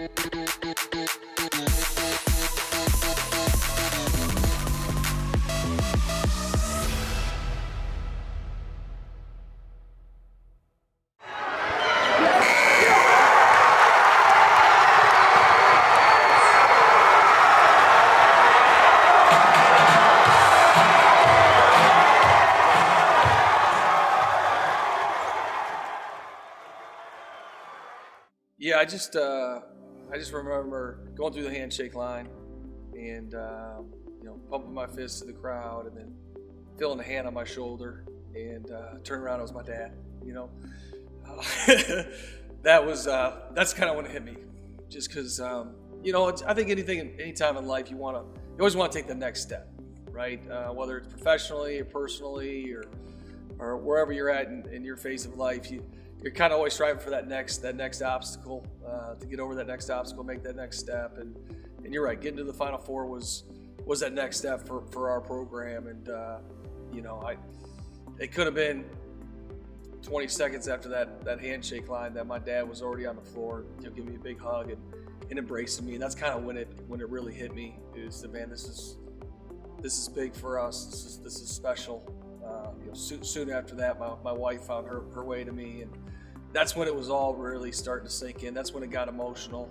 Yeah, I just remember going through the handshake line and pumping my fist to the crowd, and then feeling a hand on my shoulder, and turning around, it was my dad. That's kind of when it hit me, just because I think anytime in life you always want to take the next step, right? Whether it's professionally or personally or wherever you're at in your phase of life, you're kind of always striving for that next obstacle, to get over that next obstacle, make that next step. And you're right, getting to the Final Four was that next step for our program. And, it could have been 20 seconds after that handshake line that my dad was already on the floor, giving me a big hug and embracing me. And that's kind of when it really hit me, is that, man, this is big for us. This is special. Soon after that, my wife found her way to me, and that's when it was all really starting to sink in. That's when it got emotional,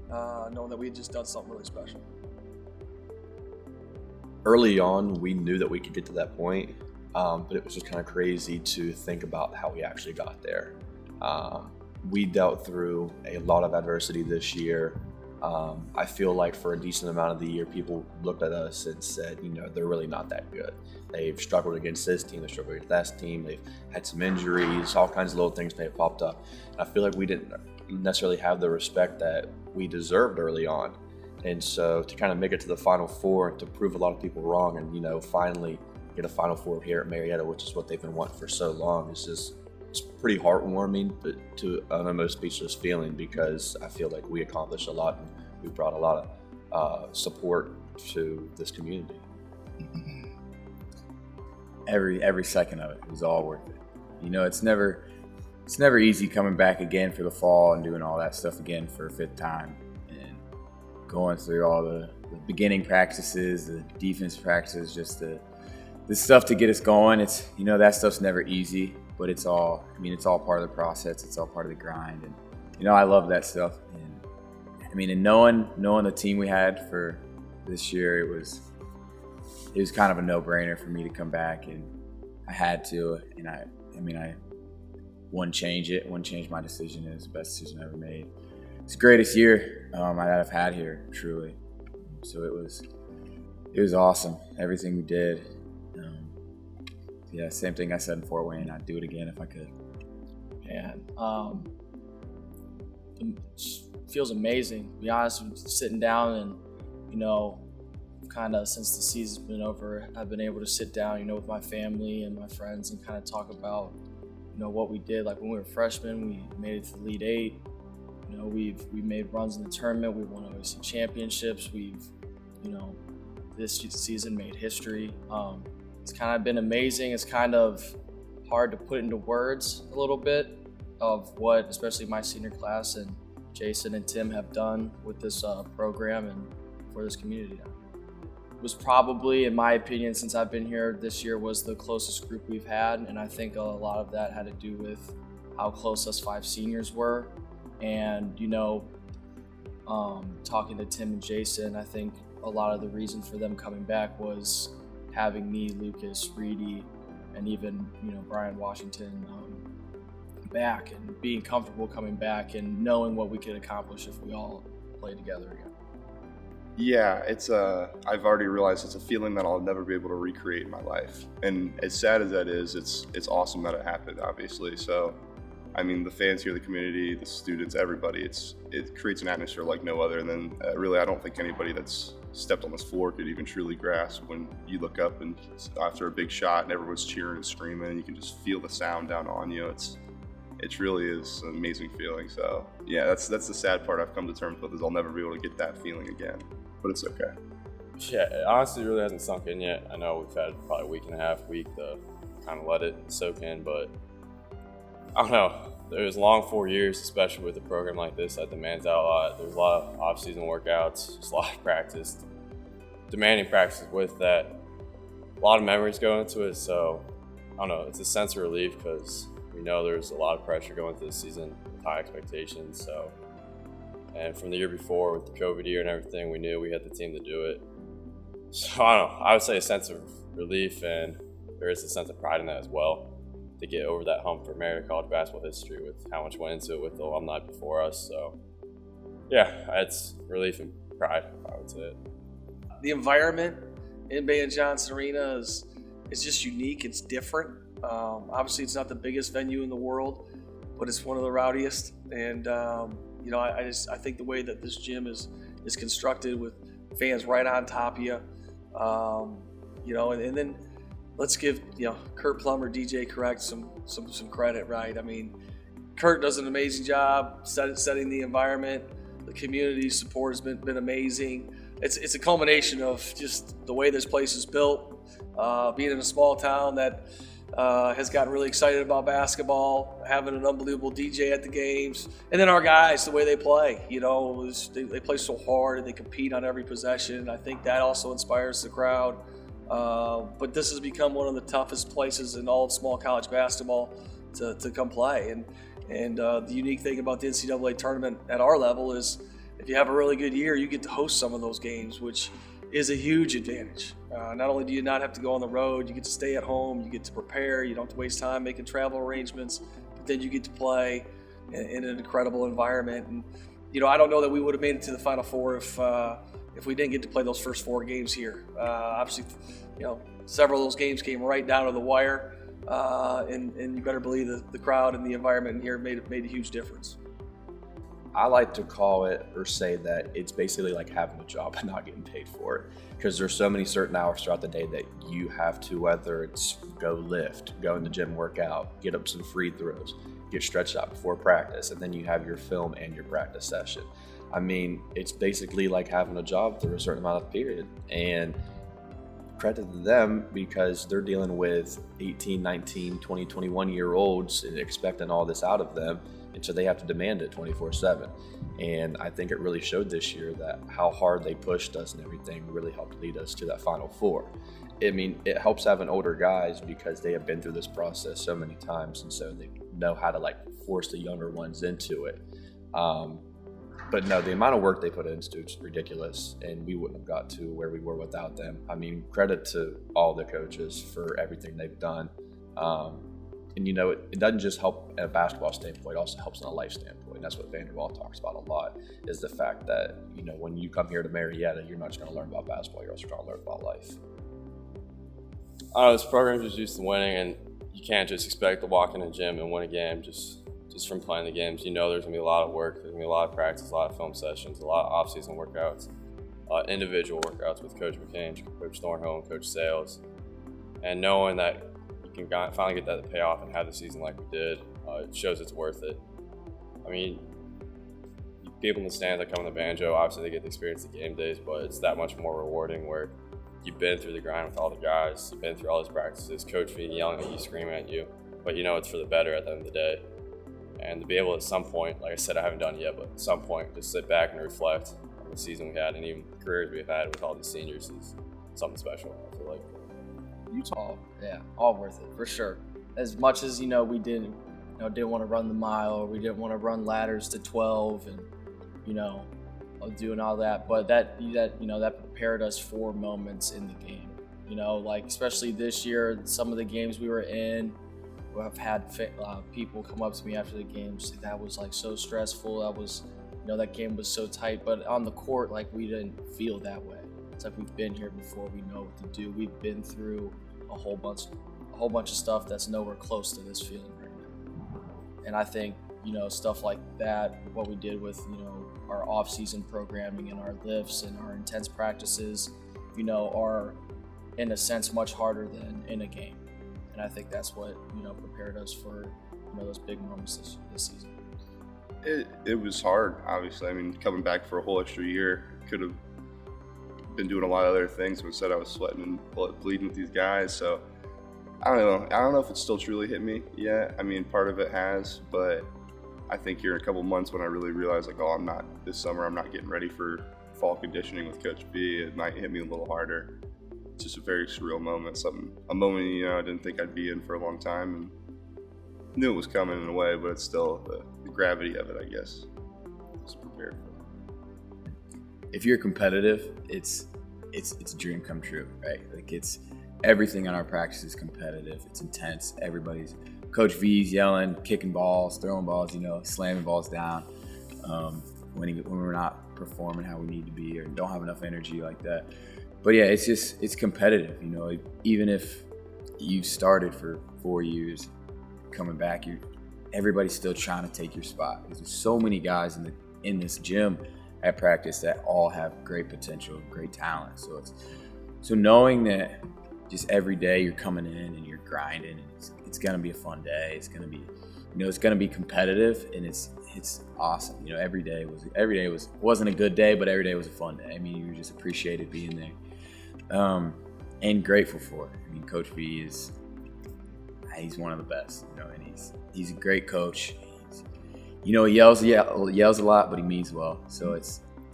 knowing that we had just done something really special. Early on, we knew that we could get to that point, but it was just kind of crazy to think about how we actually got there. We dealt through a lot of adversity this year. I feel like for a decent amount of the year, people looked at us and said, they're really not that good. They've struggled against this team, they've struggled against that team, they've had some injuries, all kinds of little things may have popped up. And I feel like we didn't necessarily have the respect that we deserved early on. And so to kind of make it to the Final Four and to prove a lot of people wrong and, finally get a Final Four here at Marietta, which is what they've been wanting for so long, it's pretty heartwarming, but to an almost speechless feeling, because I feel like we accomplished a lot and we brought a lot of support to this community. Every second of it was all worth it. It's never easy coming back again for the fall and doing all that stuff again for a fifth time, and going through all the beginning practices, the defense practices, just the stuff to get us going. It's that stuff's never easy, but it's all part of the process. It's all part of the grind, and I love that stuff. And knowing the team we had for this year, it was kind of a no-brainer for me to come back, and I had to. And I wouldn't change it. Wouldn't change my decision. It was the best decision I ever made. It's the greatest year I've had here, truly. So it was awesome. Everything we did. Same thing I said in Fort Wayne. I'd do it again if I could. Man, it feels amazing. To be honest, sitting down and kind of since the season's been over, I've been able to sit down, with my family and my friends and kind of talk about, what we did. Like when we were freshmen, we made it to the Elite Eight. We made runs in the tournament. We won OAC championships. We've, this season made history. It's kind of been amazing. It's kind of hard to put into words a little bit of what, especially my senior class and Jason and Tim have done with this program and for this community. It was probably, in my opinion, since I've been here this year, was the closest group we've had, and I think a lot of that had to do with how close us 5 seniors were. And talking to Tim and Jason, I think a lot of the reason for them coming back was having me, Lucas, Reedy, and even Brian Washington back, and being comfortable coming back and knowing what we could accomplish if we all played together again. Yeah, it's I've already realized it's a feeling that I'll never be able to recreate in my life. And as sad as that is, it's awesome that it happened, obviously. So, the fans here, the community, the students, everybody, it creates an atmosphere like no other. And then really, I don't think anybody that's stepped on this floor could even truly grasp when you look up and after a big shot and everyone's cheering and screaming, and you can just feel the sound down on you. It really is an amazing feeling. So yeah, that's the sad part I've come to terms with, is I'll never be able to get that feeling again, but it's okay. Yeah, it honestly really hasn't sunk in yet. I know we've had probably a week to kind of let it soak in, but I don't know. It was long 4 years, especially with a program like this that demands out a lot. There's a lot of off-season workouts, just a lot of practice, demanding practices with that. A lot of memories go into it, so I don't know. It's a sense of relief because we know there's a lot of pressure going into the season with high expectations. So, and from the year before with the COVID year and everything, we knew we had the team to do it. So I don't know. I would say a sense of relief, and there is a sense of pride in that as well, to get over that hump for Marietta college basketball history with how much went into it with the alumni before us. So, yeah, it's relief and pride, I would say. The environment in Bay and Johnson Arena is just unique. It's different. Obviously, it's not the biggest venue in the world, but it's one of the rowdiest. And I think the way that this gym is constructed with fans right on top of you, and then let's give Kurt Plummer, DJ Correct some credit, right? I mean, Kurt does an amazing job setting the environment. The community support has been amazing. It's a culmination of just the way this place is built, being in a small town that has gotten really excited about basketball, having an unbelievable DJ at the games, and then our guys, the way they play. They play so hard and they compete on every possession. I think that also inspires the crowd. But this has become one of the toughest places in all of small college basketball to come play. And the unique thing about the NCAA tournament at our level is if you have a really good year, you get to host some of those games, which is a huge advantage. Not only do you not have to go on the road, you get to stay at home, you get to prepare, you don't have to waste time making travel arrangements, but then you get to play in an incredible environment. And, I don't know that we would have made it to the Final Four if we didn't get to play those first 4 games here. Obviously, several of those games came right down to the wire, and you better believe the crowd and the environment in here made a huge difference. I like to call it or say that it's basically like having a job and not getting paid for it, because there's so many certain hours throughout the day that you have to, whether it's go lift, go in the gym, work out, get up some free throws, get stretched out before practice, and then you have your film and your practice session. I mean, it's basically like having a job through a certain amount of period, and credit to them because they're dealing with 18, 19, 20, 21-year-olds and expecting all this out of them. And so they have to demand it 24/7. And I think it really showed this year that how hard they pushed us and everything really helped lead us to that Final Four. I mean, it helps having older guys because they have been through this process so many times, and so they know how to force the younger ones into it. But no, the amount of work they put into it's ridiculous, and we wouldn't have got to where we were without them. I mean, credit to all the coaches for everything they've done. And it doesn't just help at a basketball standpoint, it also helps in a life standpoint. That's what Vanderbilt talks about a lot, is the fact that, when you come here to Marietta, you're not just going to learn about basketball, you're also going to learn about life. This program's just used to winning, and you can't just expect to walk in a gym and win a game just from playing the games. There's going to be a lot of work, there's going to be a lot of practice, a lot of film sessions, a lot of off-season workouts, individual workouts with Coach McCain, Coach Thornhill, Coach Sales, and knowing that you can finally get that to pay off and have the season like we did, it shows it's worth it. I mean, people in the stands that come in the banjo, obviously they get to experience the game days, but it's that much more rewarding where you've been through the grind with all the guys, you've been through all these practices, coach being yelling at you, screaming at you, but it's for the better at the end of the day. And to be able at some point, like I said, I haven't done it yet, but at some point just sit back and reflect on the season we had and even the careers we've had with all these seniors is something special, I feel like. All worth it for sure. As much as we didn't want to run the mile, or we didn't want to run ladders to 12, and doing all that, but that prepared us for moments in the game. Especially this year, some of the games we were in, I've had people come up to me after the game say that was so stressful. That was that game was so tight, but on the court, we didn't feel that way. It's we've been here before, we know what to do. We've been through a whole bunch of stuff that's nowhere close to this feeling right now. And I think, stuff like that, what we did with, our off-season programming and our lifts and our intense practices, are in a sense much harder than in a game. And I think that's what, prepared us for, those big moments this season. It was hard, obviously. I mean, coming back for a whole extra year, could have been doing a lot of other things, but instead I was sweating and bleeding with these guys. So I don't know if it's still truly hit me yet. I mean, part of it has, but I think here in a couple months when I really realize like, oh, this summer I'm not getting ready for fall conditioning with Coach B, it might hit me a little harder. It's just a very surreal moment, a moment, you know, I didn't think I'd be in for a long time, and knew it was coming in a way, but it's still the gravity of it, I guess, I was prepared for. If you're competitive, it's a dream come true, right? Like it's everything on our practice is competitive. It's intense. Coach V's yelling, kicking balls, throwing balls, you know, slamming balls down when we're not performing how we need to be or don't have enough energy like that. But yeah, it's competitive, you know. Even if you've started for 4 years, coming back, everybody's still trying to take your spot because there's so many guys in this gym at practice that all have great potential, great talent. So knowing that just every day you're coming in and you're grinding, and it's gonna be a fun day. It's gonna be, you know, it's gonna be competitive, and it's awesome. You know, every day wasn't a good day, but every day was a fun day. I mean, you just appreciated being there, and grateful for it. I mean, Coach V he's one of the best, you know, and he's a great coach. You know, he yells a lot, but he means well. So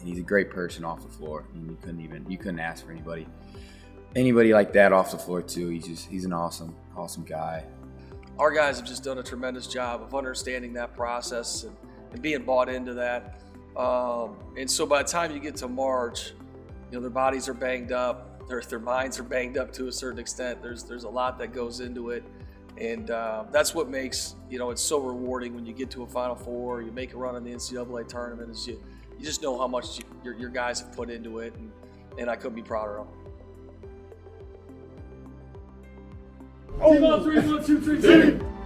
he's a great person off the floor. I mean, you couldn't ask for anybody like that off the floor too. He's an awesome guy. Our guys have just done a tremendous job of understanding that process and being bought into that. And so by the time you get to March, you know, their bodies are banged up, their minds are banged up to a certain extent. There's a lot that goes into it. And that's what makes, you know, it's so rewarding when you get to a Final Four, you make a run in the NCAA tournament. Is you just know how much your guys have put into it, and I couldn't be prouder of them. Team on 3, 1, 2, 3, 2.